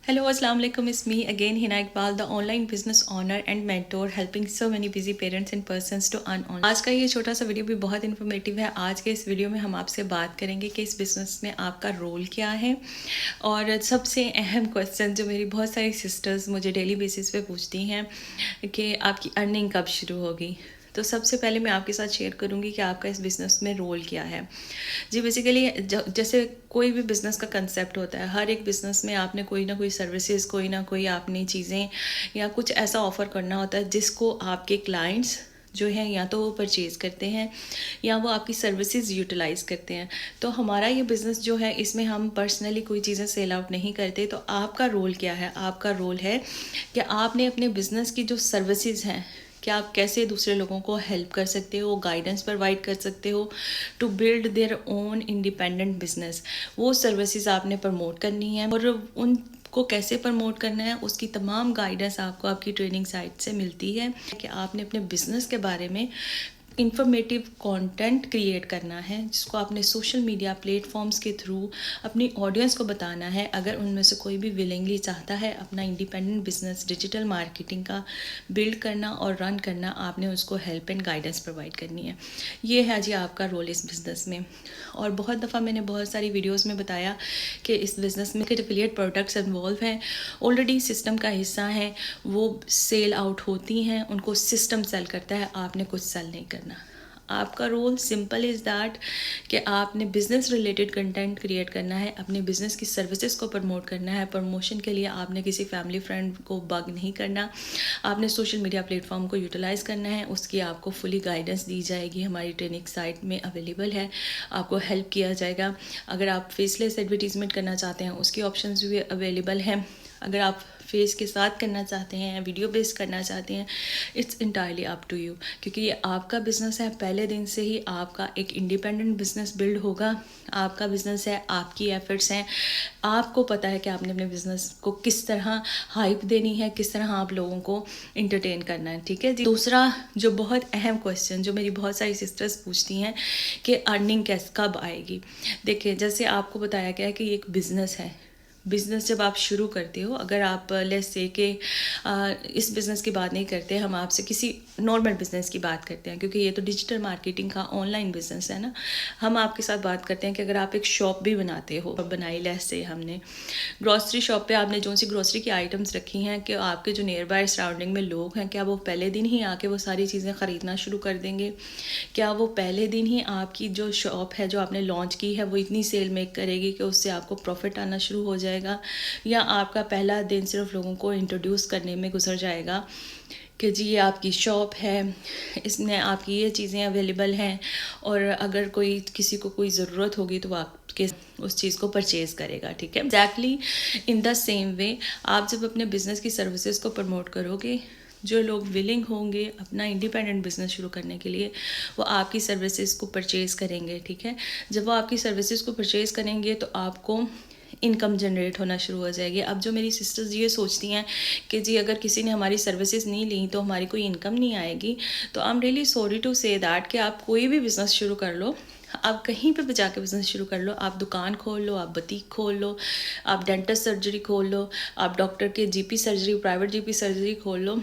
Hello, Assalamu alaikum. It's me again, Hina Iqbal, the online business owner and mentor, helping so many busy parents and persons to earn online. आज का ये छोटा सा video भी बहुत informative है। आज के इस वीडियो में हम आपसे बात करेंगे कि इस बिज़नेस में आपका रोल क्या है, और सबसे अहम क्वेश्चन जो मेरी बहुत सारी सिस्टर्स मुझे डेली बेसिस पे पूछती हैं कि आपकी अर्निंग कब शुरू होगी। तो सबसे पहले मैं आपके साथ शेयर करूंगी कि आपका इस बिज़नेस में रोल क्या है। जी, बेसिकली जैसे कोई भी बिज़नेस का कंसेप्ट होता है, हर एक बिज़नेस में आपने कोई ना कोई सर्विसेज, कोई ना कोई आपने चीज़ें या कुछ ऐसा ऑफ़र करना होता है जिसको आपके क्लाइंट्स जो हैं या तो वो परचेज़ करते हैं या वो आपकी सर्विसेज यूटिलाइज़ करते हैं। तो हमारा ये बिज़नेस जो है, इसमें हम पर्सनली कोई चीज़ें सेल आउट नहीं करते। तो आपका रोल क्या है? आपका रोल है कि आपने अपने बिज़नेस की जो सर्विसेज हैं, कि आप कैसे दूसरे लोगों को हेल्प कर सकते हो, गाइडेंस प्रोवाइड कर सकते हो to build their own independent business. वो सर्विसेज आपने प्रमोट करनी है, और उनको कैसे प्रमोट करना है उसकी तमाम गाइडेंस आपको आपकी ट्रेनिंग साइट से मिलती है। कि आपने अपने बिजनेस के बारे में इंफॉर्मेटिव कंटेंट क्रिएट करना है, जिसको आपने सोशल मीडिया प्लेटफॉर्म्स के थ्रू अपनी ऑडियंस को बताना है। अगर उनमें से कोई भी विलिंगली चाहता है अपना इंडिपेंडेंट बिजनेस डिजिटल मार्केटिंग का बिल्ड करना और रन करना, आपने उसको हेल्प एंड गाइडेंस प्रोवाइड करनी है। ये है जी आपका रोल इस बिज़नेस में। और बहुत दफ़ा मैंने बहुत सारी वीडियोस में बताया कि इस बिज़नेस में एफिलिएट प्रोडक्ट्स इन्वॉल्व हैं, ऑलरेडी सिस्टम का हिस्सा हैं, वो सेल आउट होती हैं, उनको सिस्टम सेल करता है, आपने कुछ सेल नहीं करना। आपका रोल सिंपल इज़ दैट कि आपने बिज़नेस रिलेटेड कंटेंट क्रिएट करना है, अपने बिज़नेस की सर्विसेज को प्रमोट करना है। प्रमोशन के लिए आपने किसी फैमिली फ्रेंड को बग नहीं करना, आपने सोशल मीडिया प्लेटफॉर्म को यूटिलाइज़ करना है। उसकी आपको फुली गाइडेंस दी जाएगी, हमारी ट्रेनिंग साइट में अवेलेबल है, आपको हेल्प किया जाएगा। अगर आप फेसलेस एडवर्टीज़मेंट करना चाहते हैं, उसकी ऑप्शंस भी अवेलेबल हैं। अगर आप फेस के साथ करना चाहते हैं, वीडियो बेस्ड करना चाहते हैं, it's entirely up to you, क्योंकि ये आपका बिज़नेस है। पहले दिन से ही आपका एक इंडिपेंडेंट बिज़नेस बिल्ड होगा। आपका बिज़नेस है, आपकी एफर्ट्स हैं, आपको पता है कि आपने अपने बिज़नेस को किस तरह हाइप देनी है, किस तरह आप लोगों को इंटरटेन करना है। ठीक है जी। दूसरा जो बहुत अहम क्वेश्चन जो मेरी बहुत सारी सिस्टर्स पूछती हैं कि अर्निंग कैसे कब आएगी। देखिए, जैसे आपको बताया गया है कि ये एक बिज़नेस है। बिज़नेस जब आप शुरू करते हो, अगर आप लेट्स से कि इस बिज़नेस की बात नहीं करते, हम आपसे किसी नॉर्मल बिज़नेस की बात करते हैं, क्योंकि ये तो डिजिटल मार्केटिंग का ऑनलाइन बिज़नेस है ना। हम आपके साथ बात करते हैं कि अगर आप एक शॉप भी बनाते हो, बनाई लेट्स से हमने ग्रॉसरी शॉप पे आपने जो सी ग्रॉसरी की आइटम्स रखी हैं, कि आपके जो नियर बाय सराउंडिंग में लोग हैं, क्या वो पहले दिन ही आके वो सारी चीज़ें ख़रीदना शुरू कर देंगे? क्या वो पहले दिन ही आपकी जो शॉप है जो आपने लॉन्च की है वो इतनी सेल मेक करेगी कि उससे आपको प्रॉफिट आना शुरू हो जाएगा? या आपका पहला दिन सिर्फ लोगों को इंट्रोड्यूस करने में गुजर जाएगा कि जी ये आपकी शॉप है, इसमें आपकी ये चीज़ें अवेलेबल हैं, और अगर कोई किसी को कोई ज़रूरत होगी तो आपके उस चीज़ को परचेज़ करेगा। ठीक है, exactly in the same way आप जब अपने बिज़नेस की सर्विसेज को प्रमोट करोगे, जो लोग विलिंग होंगे अपना इंडिपेंडेंट बिज़नेस शुरू करने के लिए, वो आपकी सर्विसेज को परचेज़ करेंगे। ठीक है, जब वो आपकी सर्विसेज को परचेज़ करेंगे तो आपको इनकम जनरेट होना शुरू हो जाएगी। अब जो मेरी सिस्टर्स ये सोचती हैं कि जी अगर किसी ने हमारी सर्विसेज नहीं ली तो हमारी कोई इनकम नहीं आएगी, तो I am really sorry to say that कि आप कोई भी बिज़नेस शुरू कर लो, आप कहीं पे भी जाके बिज़नेस शुरू कर लो, आप दुकान खोल लो, आप बुटीक खोल लो, आप डेंटिस्ट सर्जरी खोल लो, आप डॉक्टर के GP surgery, private GP surgery खोल लो,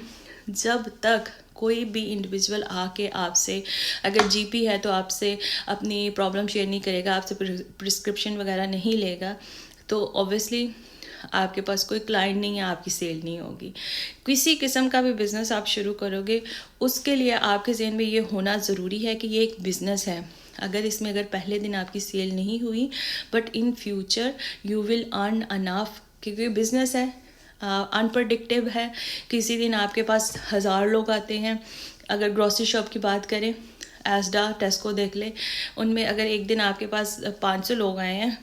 जब तक कोई भी इंडिविजुअल आके आपसे, अगर जीपी है तो आपसे अपनी प्रॉब्लम शेयर नहीं करेगा, आपसे प्रिस्क्रिप्शन वगैरह नहीं लेगा, तो ऑब्वियसली आपके पास कोई क्लाइंट नहीं है, आपकी सेल नहीं होगी। किसी किस्म का भी बिज़नेस आप शुरू करोगे, उसके लिए आपके ज़हन में ये होना ज़रूरी है कि ये एक बिज़नेस है। अगर पहले दिन आपकी सेल नहीं हुई, but in future you will earn enough, क्योंकि बिज़नेस है, अनप्रडिक्टिव है। किसी दिन आपके पास 1000 लोग आते हैं। अगर ग्रॉसरी शॉप की बात करें, एस्डा टेस्को देख ले, उनमें अगर एक दिन आपके पास 500 लोग आए हैं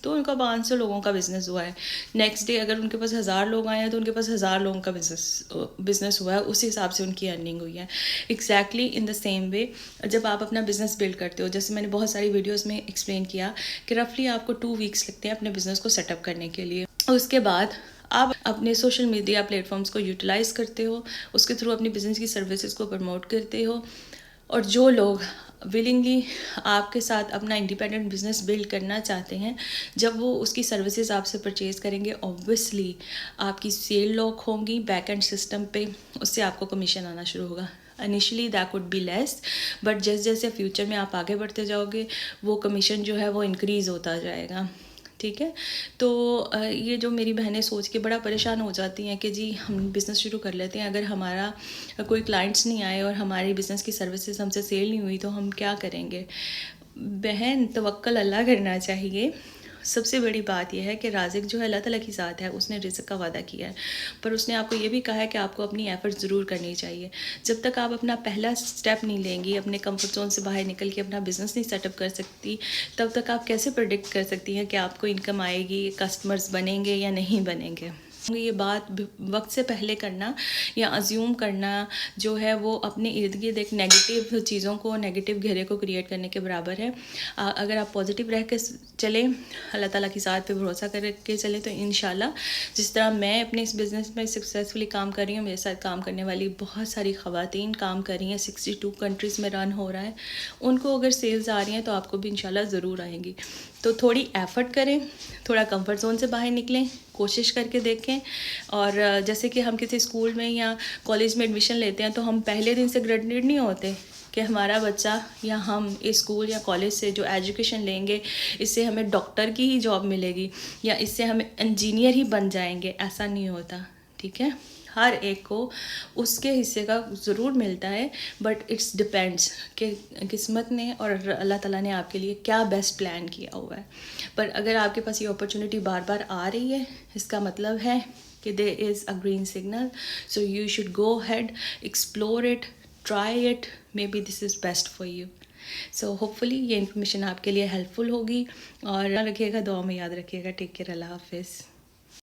तो उनका 500 लोगों का बिज़नेस हुआ है। नेक्स्ट डे अगर उनके पास 1000 लोग आए हैं तो उनके पास 1000 लोगों का बिज़नेस हुआ है, उसी हिसाब से उनकी अर्निंग हुई है। Exactly in the same way जब आप अपना बिज़नेस बिल्ड करते हो, जैसे मैंने बहुत सारी वीडियोज़ में एक्सप्लेन किया कि रफली आपको 2 वीक्स लगते हैं अपने बिज़नेस को सेटअप करने के लिए। उसके बाद आप अपने सोशल मीडिया प्लेटफॉर्म्स को यूटिलाइज़ करते हो, उसके थ्रू अपनी बिज़नेस की सर्विसेज को प्रमोट करते हो, और जो लोग विलिंगली आपके साथ अपना इंडिपेंडेंट बिजनेस बिल्ड करना चाहते हैं, जब वो उसकी सर्विसेज आपसे परचेज़ करेंगे, ऑब्वियसली आपकी सेल लॉक होंगी बैक एंड सिस्टम पे, उससे आपको कमीशन आना शुरू होगा। Initially that could be less, but जैसे जैसे फ्यूचर में आप आगे बढ़ते जाओगे वो कमीशन जो है वो इंक्रीज़ होता जाएगा। ठीक है, तो ये जो मेरी बहनें सोच के बड़ा परेशान हो जाती हैं कि जी हम बिज़नेस शुरू कर लेते हैं, अगर हमारा कोई क्लाइंट्स नहीं आए और हमारी बिज़नेस की सर्विसेज हमसे सेल नहीं हुई तो हम क्या करेंगे। बहन, तवक्कल अल्लाह करना चाहिए। सबसे बड़ी बात यह है कि राज़िक जो है अल्लाह ताला की ज़ात है, उसने रिज़्क़ का वादा किया है, पर उसने आपको ये भी कहा है कि आपको अपनी एफ़र्ट ज़रूर करनी चाहिए। जब तक आप अपना पहला स्टेप नहीं लेंगी, अपने कंफर्ट ज़ोन से बाहर निकल के अपना बिज़नेस नहीं सेटअप कर सकती, तब तक आप कैसे प्रेडिक्ट कर सकती हैं कि आपको इनकम आएगी, कस्टमर्स बनेंगे या नहीं बनेंगे। ये बात वक्त से पहले करना या अज्यूम करना जो है वो अपने इर्द गिर्द एक नेगेटिव चीज़ों को, नेगेटिव घेरे को क्रिएट करने के बराबर है। अगर आप पॉजिटिव रह के चलें, अल्लाह ताला की ज़ात पे भरोसा करके चलें, तो इंशाल्लाह जिस तरह मैं अपने इस बिज़नेस में सक्सेसफुली काम कर रही हूँ, मेरे साथ काम करने वाली बहुत सारी ख़वातीन काम कर रही हैं, 62 कंट्रीज़ में रन हो रहा है, उनको अगर सेल्स आ रही हैं तो आपको भी इंशाल्लाह ज़रूर आएंगी। तो थोड़ी एफ़र्ट करें, थोड़ा कंफर्ट ज़ोन से बाहर निकलें, कोशिश करके देखें। और जैसे कि हम किसी स्कूल में या कॉलेज में एडमिशन लेते हैं तो हम पहले दिन से ग्रेजुएट नहीं होते कि हमारा बच्चा या हम इस स्कूल या कॉलेज से जो एजुकेशन लेंगे इससे हमें डॉक्टर की ही जॉब मिलेगी या इससे हमें इंजीनियर ही बन जाएंगे, ऐसा नहीं होता। ठीक है, हर एक को उसके हिस्से का ज़रूर मिलता है, बट इट्स डिपेंड्स कि किस्मत ने और अल्लाह ताला ने आपके लिए क्या बेस्ट प्लान किया हुआ है। पर अगर आपके पास ये अपॉर्चुनिटी बार बार आ रही है, इसका मतलब है कि there is a green signal, so you should go ahead, explore it, try it, maybe this is best for you. So hopefully ये इन्फॉर्मेशन आपके लिए हेल्पफुल होगी, और रखिएगा, दुआ में याद रखिएगा। टेक केयर, अल्लाह हाफिज़।